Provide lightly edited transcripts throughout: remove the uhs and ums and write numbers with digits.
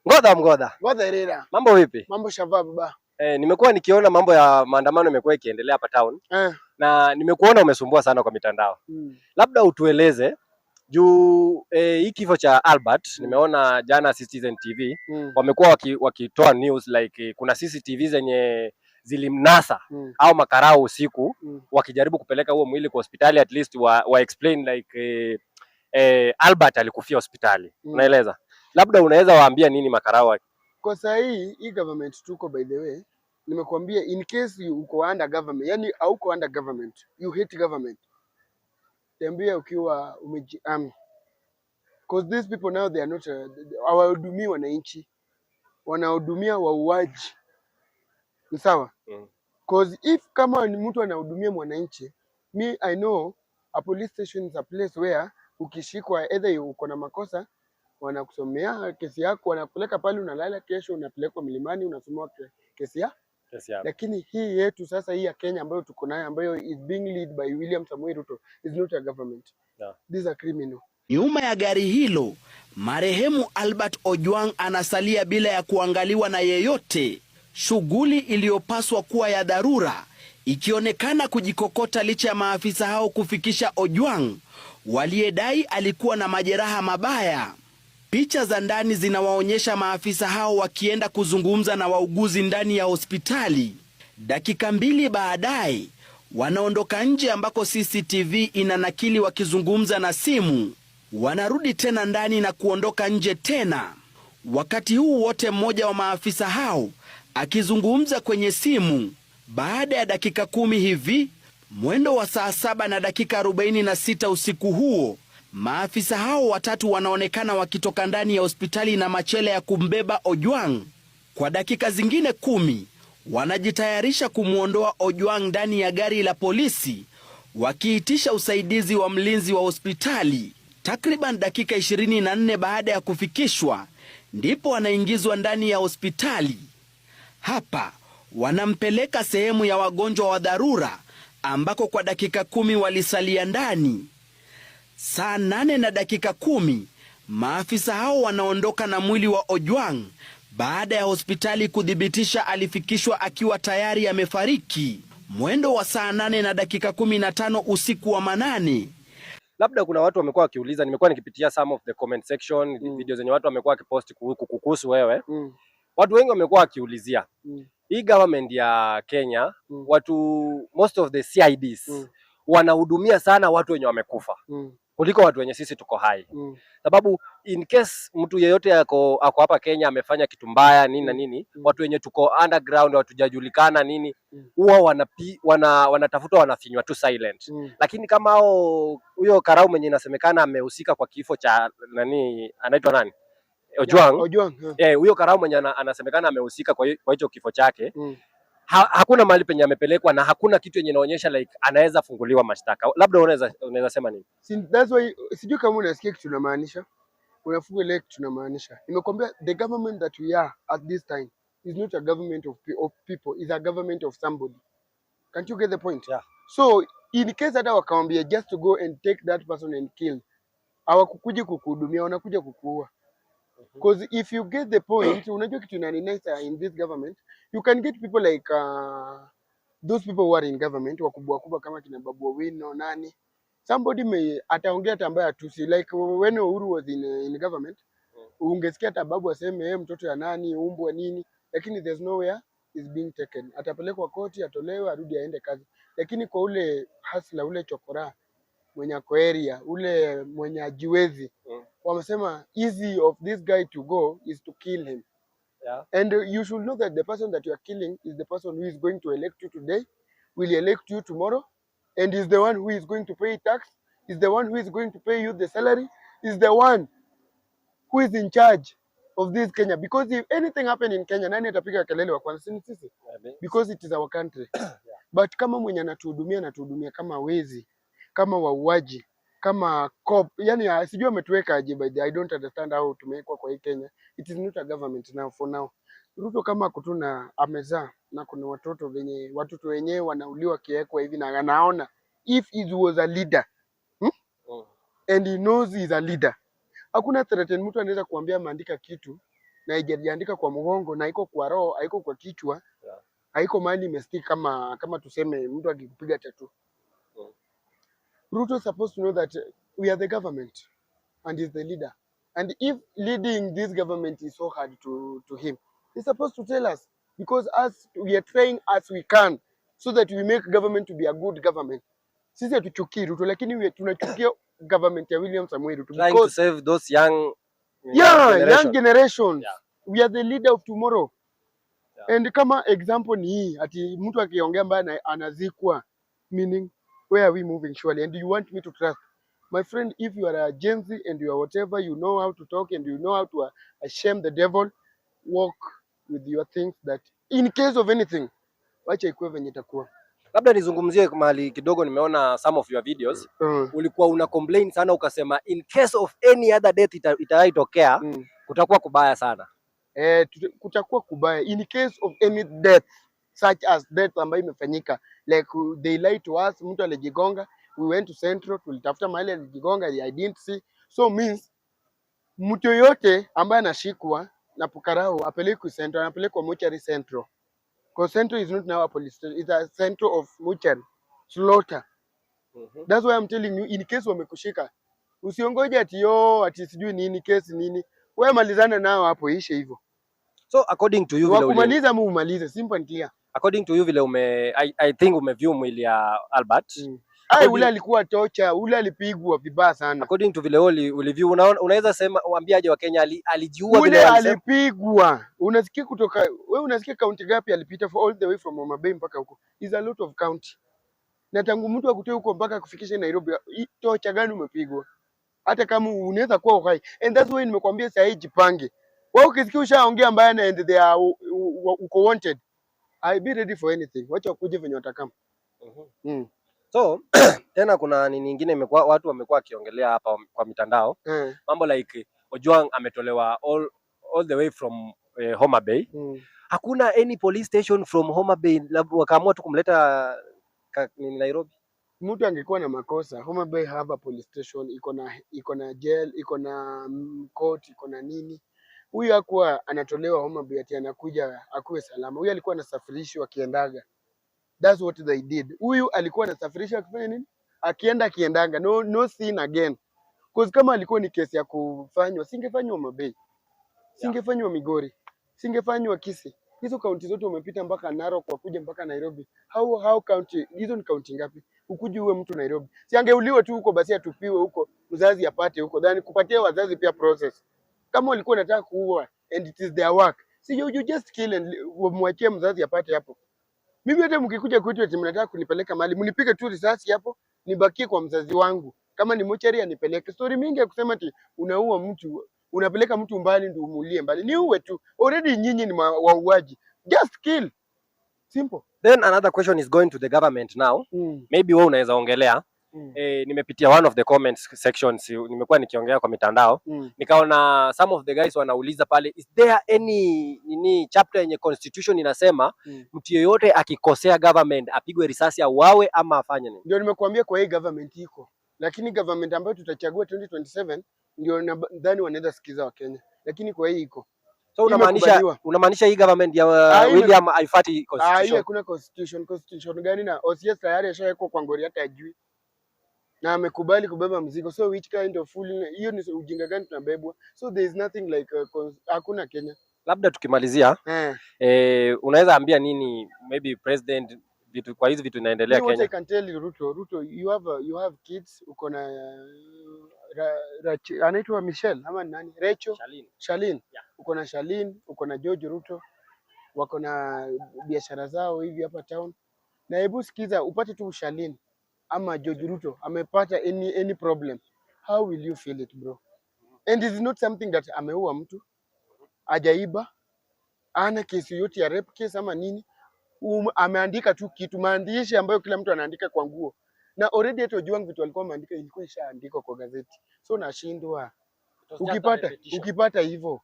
Ngodha mgodha. Ngodha Irira. Mambo vipi? Mambo shava baba. Nimekuwa nikiona mambo ya maandamano imekuwa ikiendelea hapa town. Na nimekuona umesumbua sana kwa mitandao. Labda utueleze juu hii kifo cha Albert, nimeona jana Citizen TV wamekuwa wakitoa news like kuna CCTV zenye zilimnasa au makarao usiku wakijaribu kupeleka huo mwili kwa hospitali, at least wa explain like Albert alikufia hospitali. Unaeleza? Labda unaweza waambia nini makarao? Kwa sasa hii government tuko, by the way, nimekuambia in case you uko under government, yani hauko under government, you hate government, tembea ukiwa umejiami, because these people now they are not hawahudumii wananchi, wanahudumia wauaji. Ni sawa? Because if kama ni mtu anahudumia mwananchi, me I know a police station is a place where ukishikwa either uko na makosa wanakusomea kesi yako, wanapeleka pale, unalala, kesho unapelekwa Milimani, unasomwa kesi yako. Lakini hii yetu sasa, hii ya Kenya ambayo tuko nayo, ambayo is being led by William Samoei Ruto, is not a government. These are criminal. Nyuma ya gari hilo, marehemu Albert Ojwang anasalia bila ya kuangaliwa na yeyote, shughuli iliyopaswa kuwa ya dharura ikionekana kujikokota licha ya maafisa hao kufikisha Ojwang waliyedai alikuwa na majeraha mabaya. Picha za ndani zinawaonyesha maafisa hao wakienda kuzungumza na wauguzi ndani ya hospitali. Dakika mbili baadaye, wanaondoka nje ambako CCTV inanakili wakizungumza na simu. Wanarudi tena ndani na kuondoka nje tena. Wakati huu wote mmoja wa maafisa hao akizungumza kwenye simu. Baada ya dakika 10 hivi, mwendo wa saa 7 na dakika 46 usiku huo, maafisa hao watatu wanaonekana wakitoka ndani ya hospitali na machela ya kumbeba Ojwang. Kwa dakika zingine 10, wanajitayarisha kumwondoa Ojwang ndani ya gari la polisi, wakiitisha usaidizi wa mlinzi wa hospitali. Takriban dakika 24 baada ya kufikishwa, ndipo wanaingizwa ndani ya hospitali. Hapa wanampeleka sehemu ya wagonjwa wa dharura ambako kwa dakika 10 walisalia ndani. Saa 8 na dakika 10, maafisa hao wanaondoka na mwili wa Ojwang baada ya hospitali kuthibitisha alifikishwa akiwa tayari amefariki. Mwendo wa saa 8 na dakika 15 usiku wa manane. Labda kuna watu wamekuwa wakiuliza, nimekuwa nikipitia some of the comment section, video zenye watu wamekuwa wakipost kukuhusu wewe. Watu wengi wamekuwa wakiulizia hii government ya Kenya, watu most of the CIDs wanahudumia sana watu wenye wamekufa kuliko watu wenye sisi tuko hai. Sababu in case mtu yeyote ako hapa Kenya amefanya kitu mbaya nini na nini, watu wenye tuko underground, watu hujajulikana nini, huwa wanatafuta wanafinywa tu silent. Lakini kama huyo karau mwenye inasemekana amehusika kwa kifo cha nani, anaitwa nani? Ojwang. Huyo karau mwenye anasemekana amehusika kwa hicho kifo chake. Hakuna mahali penye amepelekwa na hakuna kitu yenye inaonyesha like anaweza funguliwa mashtaka. Labda unaweza sema nini? That's why sijui kama unasikia kitu tunamaanisha. Unafunga ile kitu tunamaanisha. Nimekwambia the government that we are at this time is not a government of people, is a government of somebody. Can't you get the point? Yeah. So in case hata wakamwambia just to go and take that person and kill, hawakukuja kukuhudumia, wanakuja kukuua. Because if you get the point, unajua kitu inaninaisa in this government, you can get people like those people who are in government, wakubwa kama kina Babu Owino nani. Somebody may ataongea tambaya atusi, like when Uhuru was in government, ungesikia hata babu aseme mtoto ya nani, umbwa nini, lakini there's nowhere is being taken. Atapelekwa koti, atolewe, arudi aende kazi. Lakini kwa ule hasla, ule chokora, mwenye ako area, ule mwenye ajiwezi, wamesema easy of this guy to go is to kill him. Yeah. And you should know that the person that you are killing is the person who is going to elect you today, will elect you tomorrow, and is the one who is going to pay tax, is the one who is going to pay you the salary, is the one who is in charge of this Kenya. Because if anything happen in Kenya, nani atapiga kelele wa kwanza? Ni sisi. Because it is our country. But kama mwenye anatuhudumia kama wezi, kama wauaji, kama cop, yani sijui ametuweka aje, by the I don't understand how tumewekwa kwa hii Kenya. It is not a government now for now. Ruto kama kutuna amezaa na kuna watoto wenyewe wanauliwa kiekwa hivi, na anaona if he was a leader and he knows he is a leader, hakuna threaten mtu anaweza kuambia maandika kitu na haijaandika kwa mgongo na iko kwa roho, haiko kwa kichwa, haiko mahali imestick kama tuseme mtu akikupiga tattoo. Ruto is supposed to know that we are the government and he's the leader. And if leading this government is so hard to him, he's supposed to tell us, because us, we are trying as we can so that we make government to be a good government. Sisi hatuchukii Ruto, lakini tunachukia government ya William Samoei Ruto. Trying to save those young generations. Yeah. We are the leader of tomorrow. Yeah. And kama example ni hii, ati mtu akiongea mbaya anazikwa, meaning where are we moving surely? And you want me to trust? My friend, if you are a Gen Z and you are whatever, you know how to talk and you know how to shame the devil, walk with your things that in case of anything, wacha ikuwe venye itakuwa. Labda nizungumzie mahali kidogo, nimeona some of your videos. Ulikuwa una complain sana ukasema in case of any other death itaitokea, kutakuwa kubaya sana. Kutakuwa kubaya in case of any death such as death ambayo imefanyika, like they lied to us, mtu alijigonga, we went to Central, tulitafuta mahali alijigonga, I didn't see. So means mtu yoyote ambaye anashikwa na Pukarao apelekwe Central, anapelekwa Mochari Central. Because Central is not now a police station, it's a central of Mochari slaughter. That's why I'm telling you, in case wamekushika, usiongoje ati sijui nini case nini, wewe malizana nao hapo, ishe hivyo. So according to you vile umaliza umalize, simple and clear. According to you vile I think umeview mwili ya Albert. Ule alikuwa tocha, ule alipigwa vibaya sana. According to vile uliview, unaweza sema uambiaje wa Kenya alijiua vile alipigwa. Unasikia kutoka wewe, unasikia county gapi alipita for all the way from Homa Bay mpaka huko. Is a lot of county. Na tangu mtu akutoe huko mpaka kufikisha Nairobi, tocha gani umepigwa? Hata kama unaweza kuwa uhai. And that's why nimekwambia sasa hii jipange. Wewe ukisikia ushaongea mbaya na and they are uko wanted, I be ready for anything. Wacha wakuje venye watakama. So tena kuna nini nyingine watu wamekuwa wakiongelea hapa kwa mitandao. Mambo like Ojwang ametolewa all the way from Homa Bay. Hakuna any police station from Homa Bay, wakaamua tu kumleta Nairobi. Mtu angekuwa na makosa, Homa Bay have a police station, iko na jail, iko na court, iko na nini. Huyu hakuwa anatolewa Homa Bay ati anakuja akuwe salama. Huyu alikuwa anasafirishwa akiendaga. That's what they did. Huyu alikuwa anasafirishwa akifanya nini? Akiendaga. No sin again. Because kama alikuwa ni kesi ya kufanywa, singefanywa Homa Bay. Singefanywa Migori. Singefanywa Kisii. Hizo kaunti zote umepita mpaka Narok kuja mpaka Nairobi. How county? Hizo ni kaunti ngapi? Ukuje uwe mtu Nairobi. Si angeuliwe tu huko basi atupiwe huko, mzazi apate huko. Then kupatia wazazi pia process. Kama walikuwa wanataka kuua and it is their work, so you just kill and mwachie mzazi apate hapo. Mimi hata mkikuja kwetu ati mnataka kunipeleka mahali, mnipige tu risasi hapo, nibakie kwa mzazi wangu. Kama ni mochari anipeleke. Story mingi ya kusema ati unaua mtu, unapeleka mtu mbali ndio umulie mbali. Ni uwe tu. Already nyinyi ni wauaji. Just kill. Simple. Then another question is going to the government now. Maybe wewe unaweza ongelea. Nimepitia one of the comments sections, nimekuwa nikiongea kwa mitandao. Nikaona some of the guys wanauliza pale, is there any chapter yenye constitution inasema mtu yeyote akikosea government apigwe risasi au wawe ama afanye nini? Ndio nimekuambia kwa hii government iko. Lakini government ambayo tutachagua 2027 ndio nadhani wanaweza sikiza wa Kenya. Lakini kwa hii iko. So unamaanisha hii government ya William haifuati constitution? Hiyo hakuna constitution gani, na OCS tayari ashawekwa kwa ngori hata ajui. Na amekubali kubeba mzigo. So which kind of fool, hiyo ni ujinga gani tunabebwa? So there is nothing like hakuna Kenya. Labda tukimalizia unaweza ambia nini maybe president vitu kwa hizi vitu inaendelea Kenya? What I can tell you, Ruto, you have kids, uko na anaitwa Michelle ama nani? Shalin. Yeah. Uko na Shalin, uko na George Ruto, wako na biashara zao hivi hapa town. Na hebu sikiza, upate tu Shalin ama George Ruto amepata any problem, how will you feel it, bro? And it's not something that ameua mtu, ajaiba, ana kesi yote ya rape case ama nini, ameandika tu kitu, maandishi ambayo kila mtu anaandika kwa nguo, na already hata Ojwang vitu alikuwa ameandika ilikuwa ishaandikwa kwa gazeti. So nashindwa ukipata hivyo,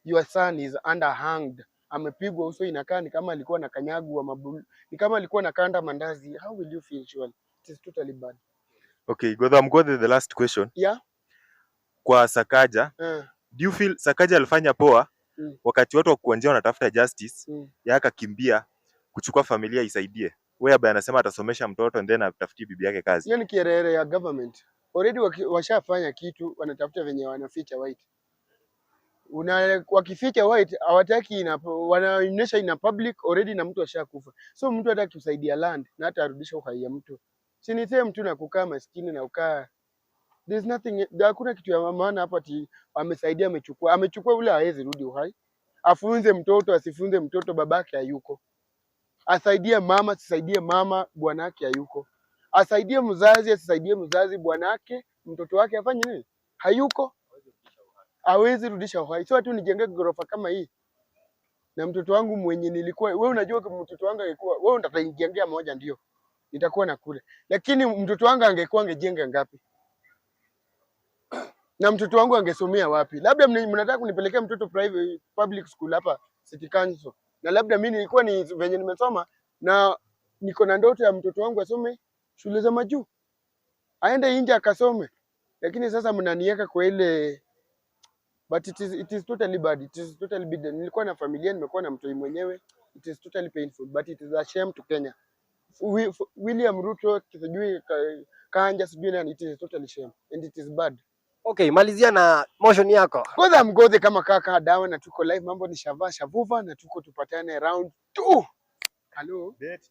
your son is underhanged, amepigwa uso, inakaa ni kama alikuwa na kanyagu wa mabulu, ni kama alikuwa na kanda mandazi. How will you feel? Surely it is totally bad. Okay, I'm going to the last question. Yeah. Kwa Sakaja, do you feel Sakaja alifanya poa wakati watu wa kuanjia wanatafuta justice, yeye akakimbia kuchukua familia isaidie. Wewe ambaye anasema atasomesha mtoto and then atafutie bibi yake kazi. Hiyo ni kierere ya government. Already washafanya kitu, wanatafuta venye wanaficha white. Wakificha white hawataki wanaonyesha ina public already na mtu ashakufa. So mtu hataki kusaidia land na hata arudisha uhai ya mtu. Si ni same mtu na kukaa maskini na ukaa. There's nothing, hakuna kitu ya maana hapa ati amesaidia amechukua ule hawezi rudi uhai. Afunze mtoto asifunze mtoto babake hayuko. Asaidie mama asisaidie mama bwanake hayuko. Asaidie mzazi asisaidie mzazi bwanake mtoto wake afanye nini? Hayuko. Hawezi rudisha uhai. Sio tu nijenge gorofa kama hii. Na mtoto wangu mwenye nilikuwa, wewe unajua kama mtoto wangu angekuwa, wewe utajengea moja ndio. Nitakuwa na kule. Lakini mtoto wangu angekuwa angejenga ngapi? Na mtoto wangu angesomea wapi? Labda mnataka kunipelekea mtoto private public school hapa City Council. Na labda mimi nilikuwa ni venye nimesoma na niko na ndoto ya mtoto wangu asome shule za majuu. Aende nje akasome. Lakini sasa mnaniweka kwa ile, but it is totally bad. It is totally bad. Nilikuwa na familia, nimekuwa na mtoi mwenyewe. It is totally painful, but it is a shame to Kenya. William Ruto sijui Kanja sijui nani, it is totally shame and it is bad. Okay, malizia na motion yako. Kwanza mgoze kama kaka dawa na tuko live, mambo ni shavuva na tuko tupatane round 2. Hello. Date.